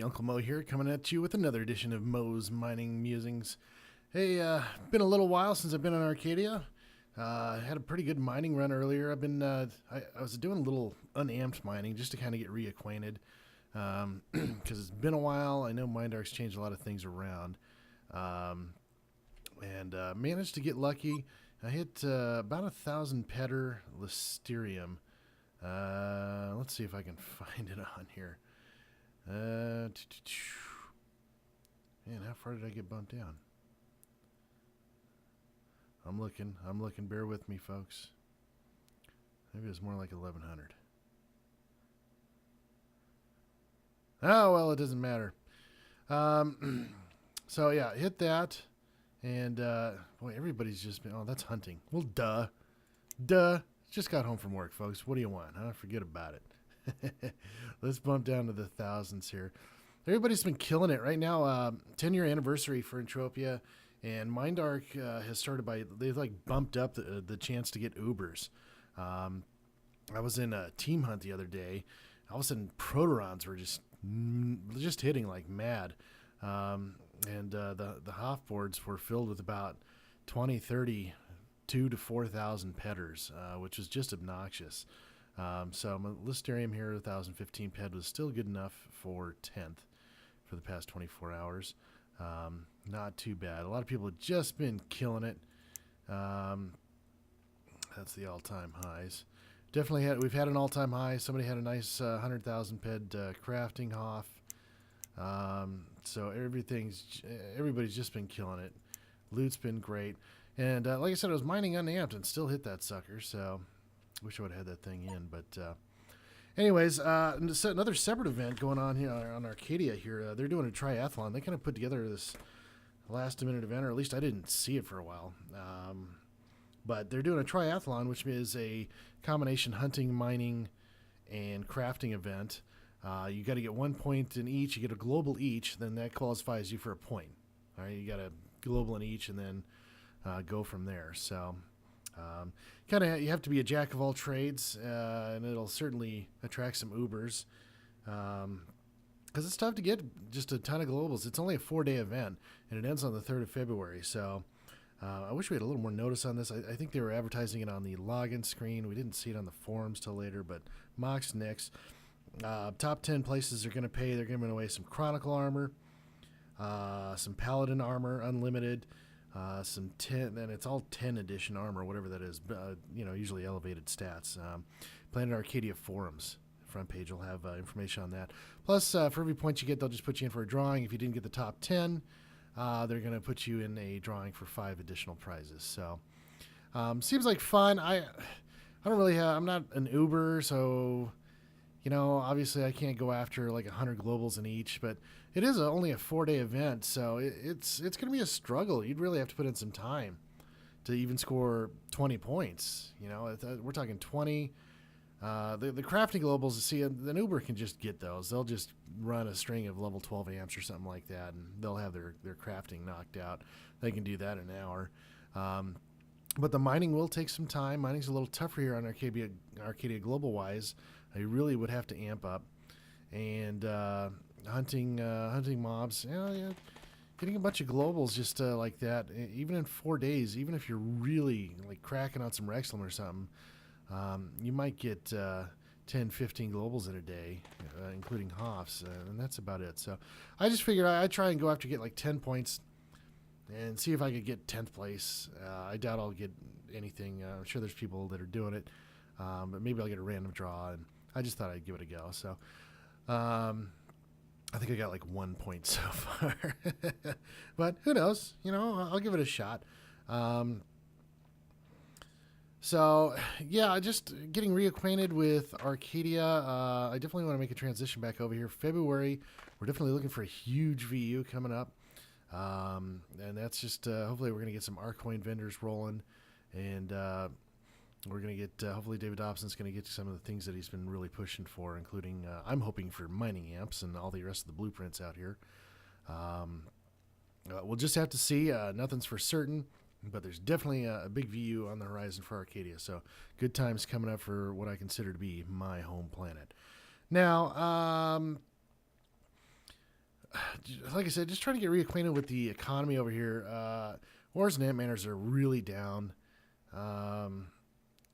Uncle Mo here, coming at you with another edition of Mo's Mining Musings. Hey, been a little while since I've been on Arcadia. Had a pretty good mining run earlier. I was doing a little unamped mining just to kind of get reacquainted, because it's been a while. I know MineDark's changed a lot of things around, and managed to get lucky. I hit about 1,000 petter Lysterium. Let's see if I can find it on here. Man, how far did I get bumped down? I'm looking. Bear with me, folks. Maybe it's more like 1,100. Oh, well, it doesn't matter. So, yeah, hit that. And, boy, everybody's just been... Oh, that's hunting. Well, duh. Just got home from work, folks. What do you want? Huh? Forget about it. Let's bump down to the thousands here. Everybody's been killing it right now. 10-year anniversary for Entropia, and MineDark has started by they've like bumped up the chance to get Ubers. I was in a team hunt the other day. All of a sudden, Proterons were just hitting like mad, and the Hoff boards were filled with about 20, 30, 2,000 to 4,000 petters, which was just obnoxious. So my Lysterium here, 1,015 ped, was still good enough for 10th for the past 24 hours. Not too bad. A lot of people have just been killing it. That's the all-time highs. We've had an all-time high. Somebody had a nice 100,000 ped crafting Hoff. So everybody's just been killing it. Loot's been great. And like I said, I was mining unamped and still hit that sucker, so... Wish I would have had that thing in, but anyways, another separate event going on here on Arcadia here. They're doing a triathlon. They kind of put together this last-minute event, or at least I didn't see it for a while. But they're doing a triathlon, which is a combination hunting, mining, and crafting event. You got to get 1 point in each. You get a global each, then that qualifies you for a point. All right, you got a global in each, and then go from there. So... kind of you have to be a jack of all trades, and it'll certainly attract some Ubers, because it's tough to get just a ton of globals. It's only a 4-day event, and it ends on the 3rd of February. So I wish we had a little more notice on this. I think they were advertising it on the login screen. We didn't see it on the forums till later, but Mox Nix. Top 10 places are going to pay. They're giving away some Chronicle armor, some Paladin armor, unlimited. Some 10, and it's all 10 edition armor, whatever that is, usually elevated stats. Planet Arcadia forums, front page will have information on that. Plus, for every point you get, they'll just put you in for a drawing. If you didn't get the top 10, they're going to put you in a drawing for 5 additional prizes. So, seems like fun. I don't really have, I'm not an Uber, so, obviously I can't go after like 100 globals in each, but it is only a 4-day event, so it's going to be a struggle. You'd really have to put in some time to even score 20 points. We're talking 20. The crafting globals, see, an Uber can just get those. They'll just run a string of level 12 amps or something like that, and they'll have their crafting knocked out. They can do that in an hour. But the mining will take some time. Mining's a little tougher here on Arcadia global-wise. You really would have to amp up. And... hunting mobs, getting a bunch of globals just like that, even in 4 days, even if you're really like cracking on some Rexlam or something, you might get 10, 15 globals in a day, including Hoffs, and that's about it. So I just figured I'd try and go after get like 10 points and see if I could get 10th place. I doubt I'll get anything. I'm sure there's people that are doing it, but maybe I'll get a random draw, and I just thought I'd give it a go. So I think I got like 1 point so far, but who knows? I'll give it a shot. So yeah, just getting reacquainted with Arcadia. I definitely want to make a transition back over here. February, we're definitely looking for a huge VU coming up, and that's just hopefully we're going to get some Arcoin vendors rolling, and we're going to get, hopefully David Dobson's going to get to some of the things that he's been really pushing for, including, I'm hoping for mining amps and all the rest of the blueprints out here. We'll just have to see. Nothing's for certain, but there's definitely a big VU on the horizon for Arcadia. So good times coming up for what I consider to be my home planet. Now, like I said, just trying to get reacquainted with the economy over here. Ores and Entmatters are really down.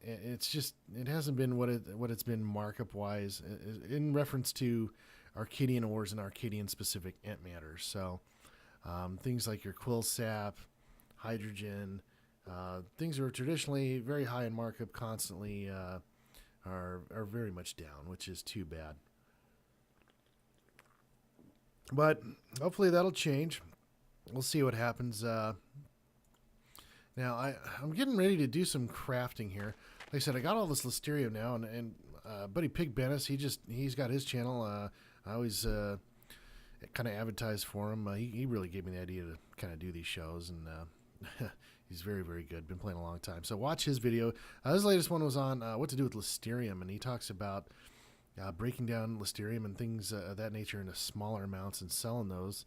It's just, it hasn't been what it's been markup wise in reference to Arcadian ores and Arcadian specific Entmatters. So things like your quill sap, hydrogen, things that are traditionally very high in markup constantly are very much down, which is too bad. But hopefully that'll change. We'll see what happens. Now I'm getting ready to do some crafting here. Like I said, I got all this Lysterium now, and buddy Pig Bennis, he's got his channel. I always kind of advertise for him. He really gave me the idea to kind of do these shows, and he's very, very good. Been playing a long time. So watch his video. His latest one was on what to do with Lysterium, and he talks about breaking down Lysterium and things of that nature into smaller amounts and selling those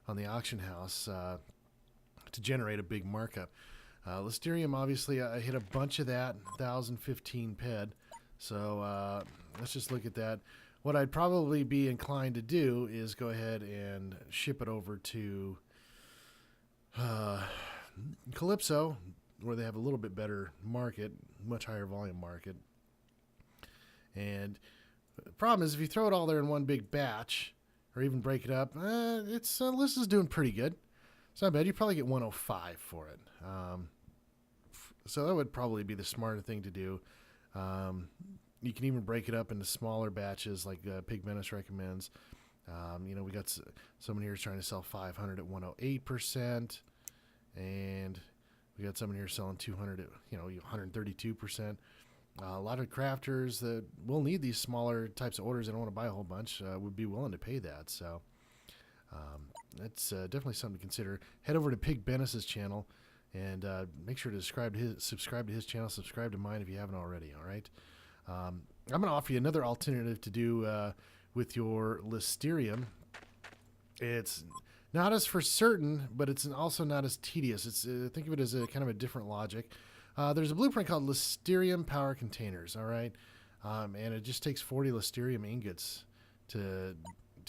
on the auction house to generate a big markup. Lysterium, obviously, I hit a bunch of that, 1,015 ped. So let's just look at that. What I'd probably be inclined to do is go ahead and ship it over to Calypso, where they have a little bit better market, much higher volume market. And the problem is if you throw it all there in one big batch, or even break it up, List is doing pretty good. It's not bad. You probably get 105 for it. So that would probably be the smarter thing to do. You can even break it up into smaller batches like Pig Menace recommends. We got someone here trying to sell 500 at 108%. And we got someone here selling 200 at 132%. A lot of crafters that will need these smaller types of orders. They don't want to buy a whole bunch. Would be willing to pay that. So that's definitely something to consider. Head over to Pig Bennis's channel and make sure to subscribe to his channel. Subscribe to mine if you haven't already. All right. I'm going to offer you another alternative to do with your Lysterium. It's not as for certain, but it's also not as tedious. It's think of it as a kind of a different logic. There's a blueprint called Lysterium Power Containers, all right? And it just takes 40 Lysterium ingots to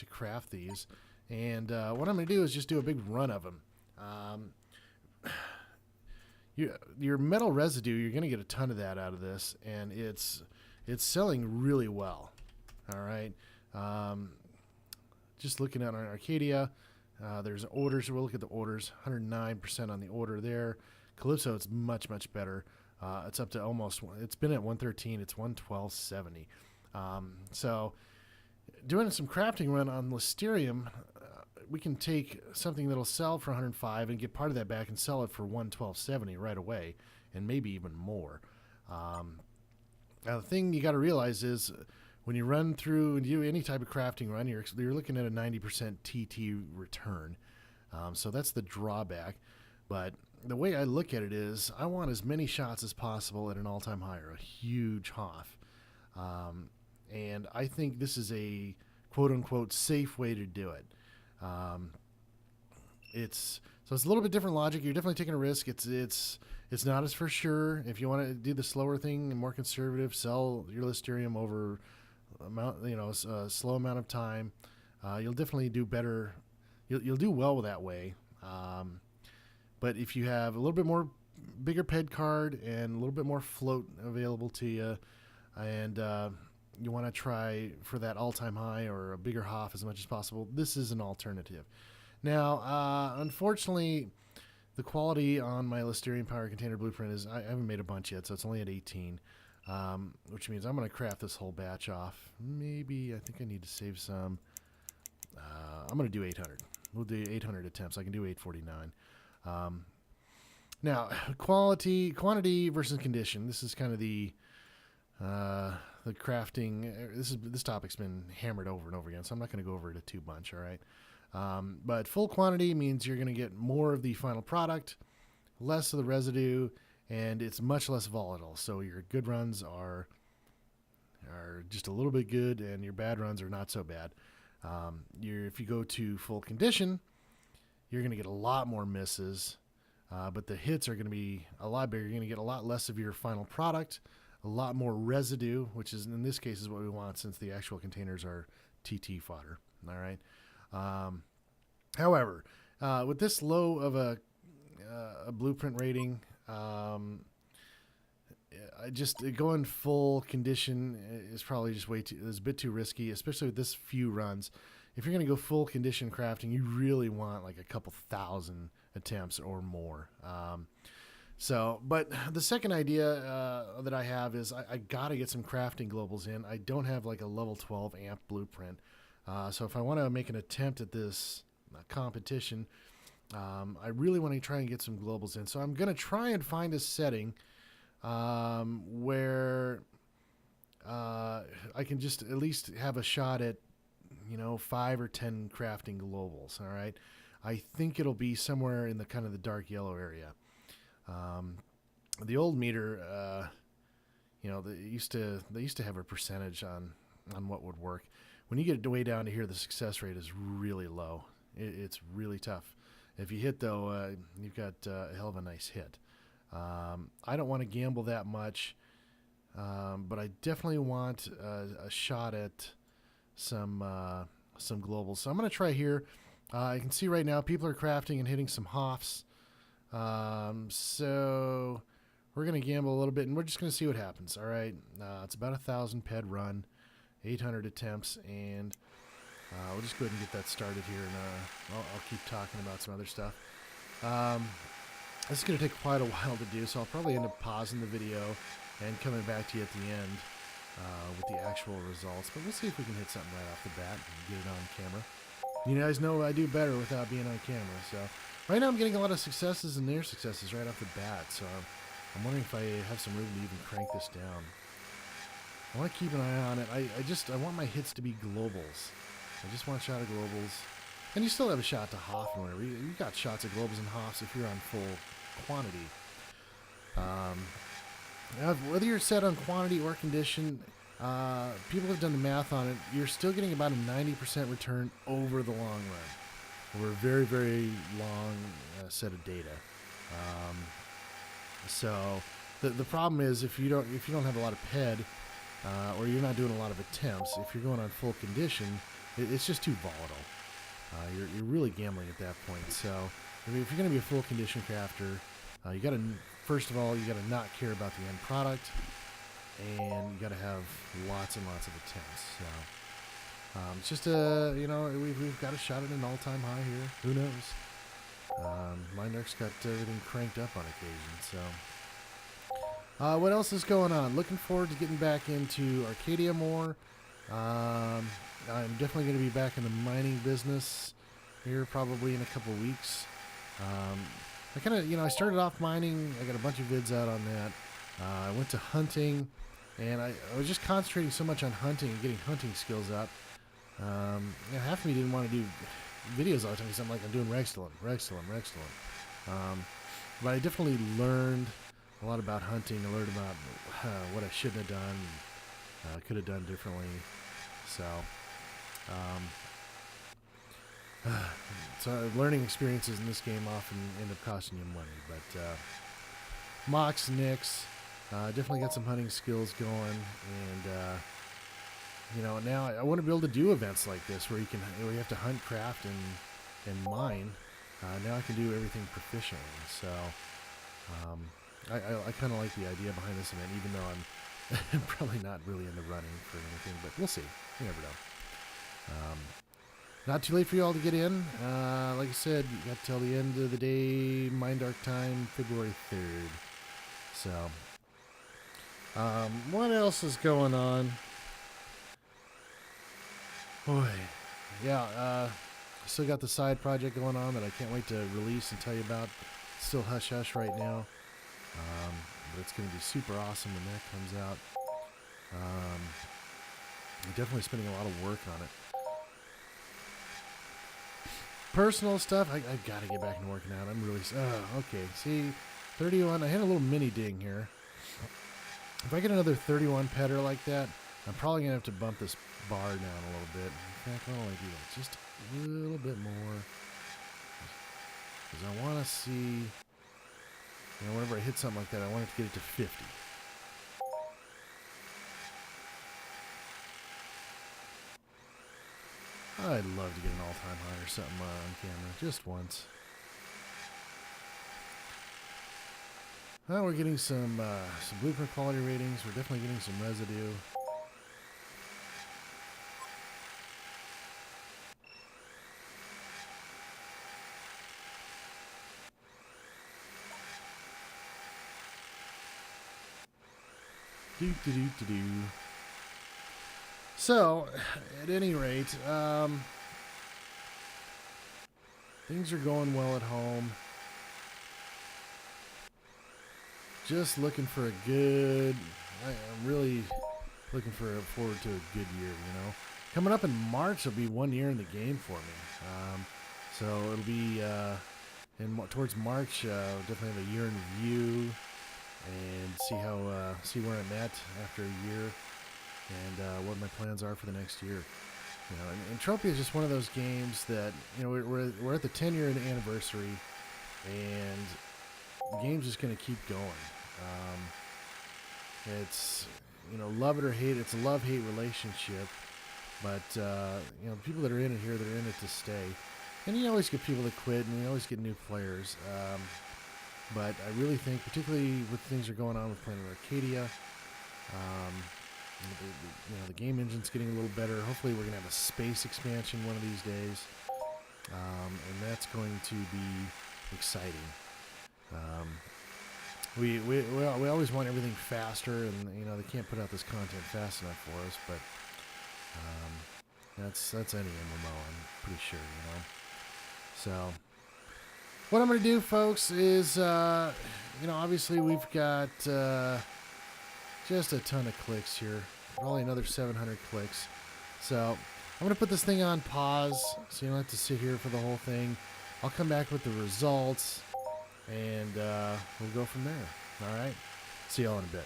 craft these. And what I'm going to do is just do a big run of them. Your metal residue, you're going to get a ton of that out of this, and it's selling really well, all right? Just looking at our Arcadia, there's orders. We'll look at the orders, 109% on the order there. Calypso, it's much, much better. It's up to almost, it's been at 113. It's 112.70. So doing some crafting run on Lysterium, we can take something that'll sell for 105 and get part of that back and sell it for 112.70 right away, and maybe even more. Now, the thing you got to realize is when you run through and do any type of crafting run, you're looking at a 90% TT return. So that's the drawback. But the way I look at it is I want as many shots as possible at an all-time high, or a huge HOF. And I think this is a quote-unquote safe way to do it. It's a little bit different logic. You're definitely taking a risk. It's not as for sure. If you want to do the slower thing and more conservative, sell your Lysterium over a slow amount of time. You'll definitely do better. You'll do well with that way. But if you have a little bit more bigger ped card and a little bit more float available to you, and you want to try for that all-time high or a bigger HOF as much as possible, this is an alternative. Now, unfortunately, the quality on my Lysterium Power Container Blueprint is I haven't made a bunch yet, so it's only at 18, which means I'm going to craft this whole batch off. Maybe I think I need to save some. I'm going to do 800. We'll do 800 attempts. I can do 849. Now, quantity versus condition. This is kind of the crafting. This topic's been hammered over and over again, so I'm not going to go over it too much. All right, but full quantity means you're going to get more of the final product, less of the residue, and it's much less volatile. So your good runs are just a little bit good, and your bad runs are not so bad. If you go to full condition, you're going to get a lot more misses, but the hits are going to be a lot bigger. You're going to get a lot less of your final product, a lot more residue, which is in this case is what we want since the actual containers are TT fodder. All right. However, with this low of a blueprint rating, I just going full condition is probably just is a bit too risky, especially with this few runs. If you're going to go full condition crafting, you really want like a couple thousand attempts or more. But the second idea that I have is I got to get some crafting globals in. I don't have like a level 12 amp blueprint. So if I want to make an attempt at this competition, I really want to try and get some globals in. So I'm going to try and find a setting where I can just at least have a shot at, 5 or 10 crafting globals. All right. I think it'll be somewhere in the kind of the dark yellow area. The old meter, they used to have a percentage on what would work. When you get way down to here, the success rate is really low. It's really tough. If you hit though, you've got a hell of a nice hit. I don't want to gamble that much, but I definitely want a shot at some globals. So I'm going to try here. I can see right now people are crafting and hitting some Hoffs. So we're going to gamble a little bit, and we're just going to see what happens. All right. It's about 1,000 ped run, 800 attempts, and we'll just go ahead and get that started here, and I'll keep talking about some other stuff. This is going to take quite a while to do, so I'll probably end up pausing the video and coming back to you at the end with the actual results. But we'll see if we can hit something right off the bat and get it on camera. You guys know I do better without being on camera. So right now I'm getting a lot of successes and near successes right off the bat. So I'm wondering if I have some room to even crank this down. I want to keep an eye on it. I want my hits to be globals. I just want a shot of globals. And you still have a shot to Hoff and whatever. You got shots of globals and Hoffs if you're on full quantity. Whether you're set on quantity or condition, people have done the math on it. You're still getting about a 90% return over the long run, over a very, very long set of data. So the problem is if you don't have a lot of ped, or you're not doing a lot of attempts, if you're going on full condition, it's just too volatile. You're really gambling at that point. So if you're going to be a full condition crafter, you got to, first of all, you got to not care about the end product, and you got to have lots and lots of attempts. So it's just we've got a shot at an all-time high here. Who knows? MindArc's got everything cranked up on occasion. So what else is going on? Looking forward to getting back into Arcadia more. I'm definitely going to be back in the mining business here probably in a couple weeks. I kind of, I started off mining. I got a bunch of vids out on that. I went to hunting, and I was just concentrating so much on hunting and getting hunting skills up. Half of me didn't want to do videos all the time because I'm doing Regstillum. But I definitely learned a lot about hunting. I learned about what I shouldn't have done, could have done differently. So learning experiences in this game often end up costing you money. But Mox, Nix, definitely got some hunting skills going, and now I want to be able to do events like this where you have to hunt, craft, and mine. Now I can do everything proficiently. So I kind of like the idea behind this event, even though I'm probably not really in the running for anything, but we'll see. You never know. Not too late for you all to get in. Like I said, you got till the end of the day, MindArc time, February 3rd. So, what else is going on? Boy, yeah, still got the side project going on that I can't wait to release and tell you about. It's still hush-hush right now, but it's going to be super awesome when that comes out. I'm definitely spending a lot of work on it. Personal stuff, I got to get back into working out. I'm really, okay, see, 31, I had a little mini ding here. If I get another 31 petter like that, I'm probably going to have to bump this bar down a little bit. In fact, I want to do that just a little bit more. Because I want to see, whenever I hit something like that, I want it to get it to 50. I'd love to get an all-time high or something on camera, just once. Well, we're getting some blueprint quality ratings. We're definitely getting some residue. So, at any rate, things are going well at home. Just looking for a good... I'm really looking forward to a good year, you know. Coming up in March, will be 1 year in the game for me. So it'll be towards March. Definitely have a year in review and see where I'm at after a year and what my plans are for the next year. You know, and Entropia is just one of those games that, you know, we're at the 10-year anniversary, and the game's just going to keep going. It's, you know, love it or hate it. It's a love-hate relationship, but you know, the people that are in it here, they're in it to stay. And you always get people that quit, and you always get new players. But I really think, particularly with things that are going on with playing with Arcadia, you know, the game engine's getting a little better. Hopefully we're going to have a space expansion one of these days. And that's going to be exciting. We always want everything faster, and you know, they can't put out this content fast enough for us, but that's any MMO, I'm pretty sure, you know. So what I'm going to do, folks, is you know, obviously we've got just a ton of clicks here, probably another 700 clicks. So I'm going to put this thing on pause so you don't have to sit here for the whole thing. I'll come back with the results, and we'll go from there. All right? See y'all in a bit.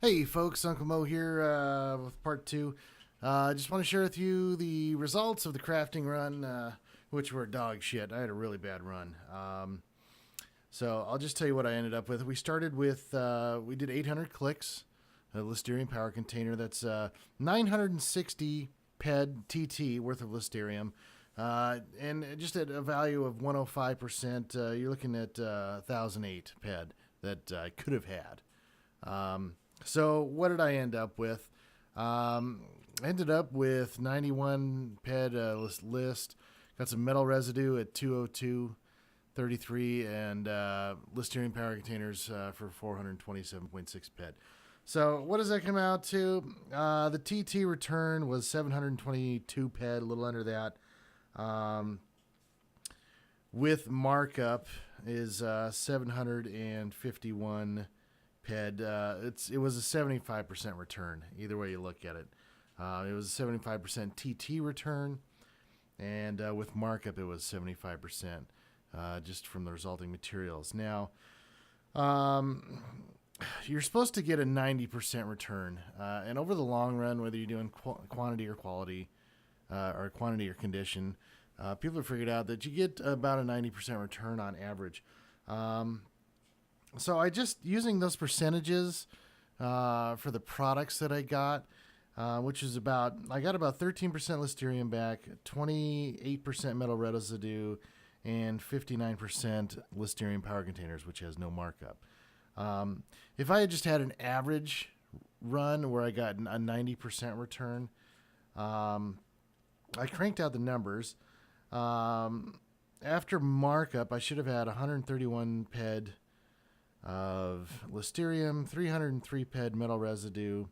Hey, folks. Uncle Mo here with part 2. I just want to share with you the results of the crafting run, which were dog shit. I had a really bad run. So I'll just tell you what I ended up with. We started with, we did 800 clicks, a Lysterium power container. That's 960 PED TT worth of Lysterium. And just at a value of 105%, you're looking at 1,008 PED that I could have had. So what did I end up with? I ended up with 91 PED list. Got some metal residue at 202.33 and Lysterium power containers for 427.6 PED. So what does that come out to? The TT return was 722 PED, a little under that. With markup is 751 PED. It was a 75% return, either way you look at it. It was a 75% TT return, and with markup it was 75%, just from the resulting materials. Now, you're supposed to get a 90% return, and over the long run, whether you're doing quantity or quality, or quantity or condition, people have figured out that you get about a 90% return on average. So I just, using those percentages for the products that I got, which is I got about 13% Lysterium back, 28% metal residue, and 59% Lysterium power containers, which has no markup. If I had just had an average run where I got a 90% return, I cranked out the numbers. After markup, I should have had 131 PED of Lysterium, 303 PED metal residue.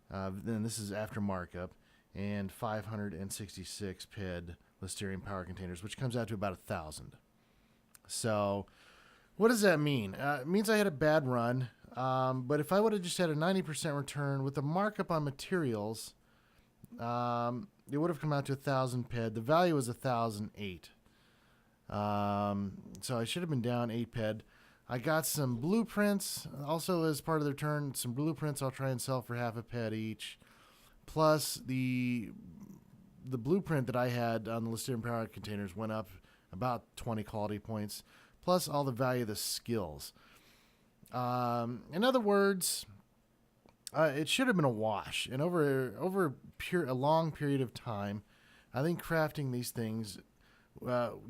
Then this is after markup, and 566 PED Lysterium power containers, which comes out to about 1,000. So what does that mean? It means I had a bad run, but if I would have just had a 90% return with the markup on materials, it would have come out to 1,000 PED. The value was 1,008. So I should have been down 8 PED. I got some blueprints also as part of the return. Some blueprints I'll try and sell for half a PED each. Plus the blueprint that I had on the Lysterium power containers went up about 20 quality points. Plus all the value of the skills. In other words, it should have been a wash. And over a long period of time, I think crafting these things,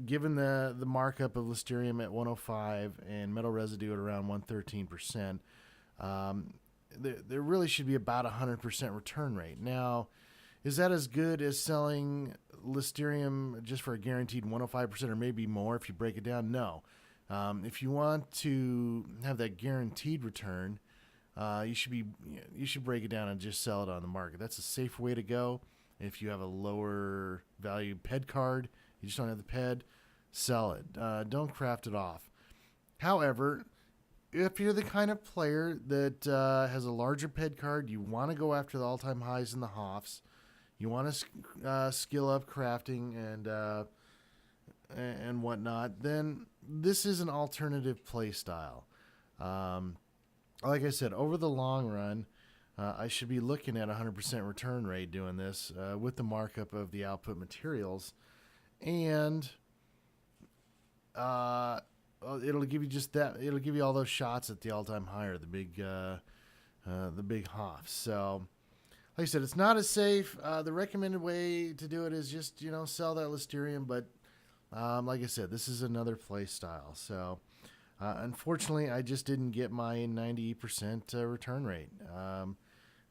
given the markup of Lysterium at 105 and metal residue at around 113%, there really should be about 100% return rate. Now, is that as good as selling Lysterium just for a guaranteed 105% or maybe more if you break it down? No. If you want to have that guaranteed return, you should break it down and just sell it on the market. That's a safe way to go. If you have a lower value PED card, you just don't have the PED, sell it. Don't craft it off. However, if you're the kind of player that has a larger PED card, you want to go after the all-time highs in the Hoffs, you want to skill up crafting and whatnot, then this is an alternative play style. Like I said, over the long run, I should be looking at 100% return rate doing this with the markup of the output materials, and it'll give you just that. It'll give you all those shots at the all-time high or the big Hoffs. So, like I said, it's not as safe. The recommended way to do it is just sell that Lysterium, but like I said, this is another play style. So. Unfortunately, I just didn't get my 90% return rate,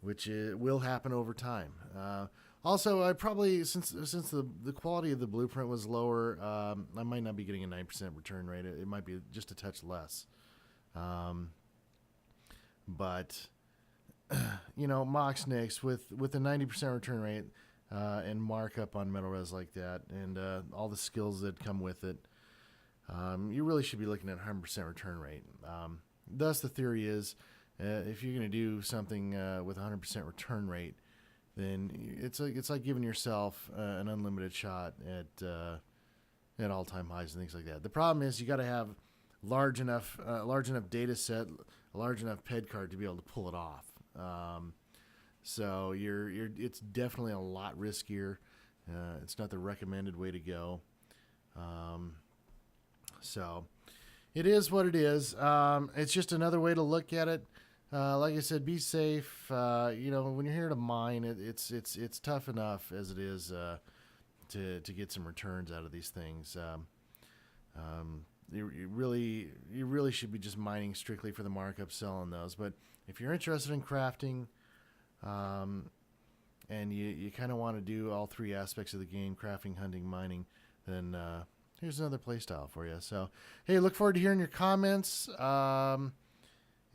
which will happen over time. Also, I probably, since the quality of the blueprint was lower, I might not be getting a 9% return rate. It might be just a touch less. But, Moxnix with a 90% return rate and markup on metal res like that and all the skills that come with it, you really should be looking at 100% return rate. Thus, the theory is, if you're going to do something with 100% return rate, then it's like giving yourself an unlimited shot at all-time highs and things like that. The problem is you got to have large enough data set, a large enough PED card to be able to pull it off. So it's definitely a lot riskier. It's not the recommended way to go. So it is what it is. It's just another way to look at it. Like I said, be safe. When you're here to mine, it's tough enough as it is to get some returns out of these things. You really should be just mining strictly for the markup, selling those. But if you're interested in crafting, and you kind of want to do all three aspects of the game, crafting, hunting, mining, then here's another play style for you. So, hey, look forward to hearing your comments.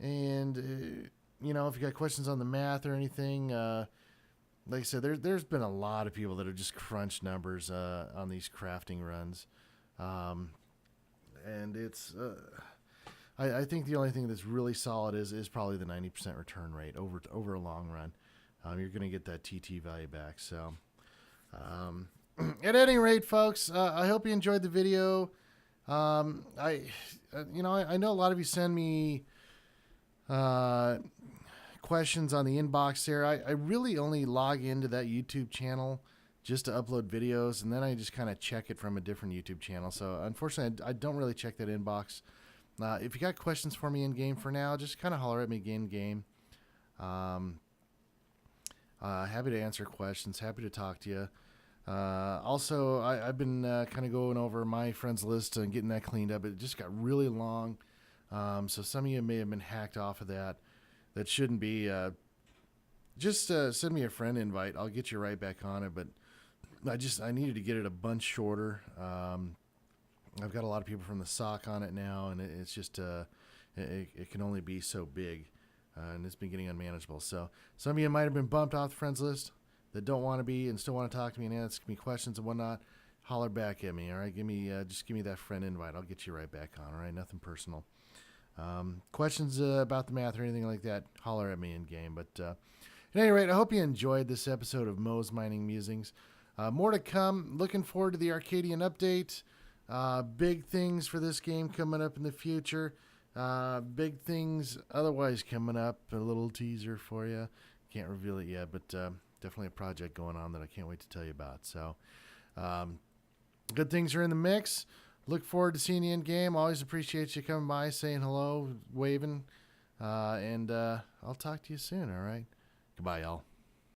And, if you got questions on the math or anything, like I said, there's been a lot of people that have just crunched numbers on these crafting runs. And it's, I think the only thing that's really solid is probably the 90% return rate over a long run. You're going to get that TT value back. So, at any rate, folks, I hope you enjoyed the video. I know a lot of you send me questions on the inbox there. I really only log into that YouTube channel just to upload videos, and then I just kind of check it from a different YouTube channel. So, unfortunately, I don't really check that inbox. If you got questions for me in game for now, just kind of holler at me in game. Happy to answer questions. Happy to talk to you. Also, I've been kind of going over my friends list and getting that cleaned up. It just got really long. So some of you may have been hacked off of that. That shouldn't be. Just send me a friend invite. I'll get you right back on it. But I needed to get it a bunch shorter. I've got a lot of people from the SOC on it now, and it's just it can only be so big, and it's been getting unmanageable. So some of you might have been bumped off the friends list that don't want to be and still want to talk to me and ask me questions and whatnot. Holler back at me, all right? Just give me that friend invite. I'll get you right back on, all right? Nothing personal. Questions about the math or anything like that, holler at me in game. But at any rate, I hope you enjoyed this episode of Mo's Mining Musings. More to come. Looking forward to the Arcadian update. Big things for this game coming up in the future. Big things otherwise coming up. A little teaser for you. Can't reveal it yet, but definitely a project going on that I can't wait to tell you about. So, good things are in the mix. Look forward to seeing you in game. Always appreciate you coming by, saying hello, waving. And I'll talk to you soon, all right? Goodbye, y'all.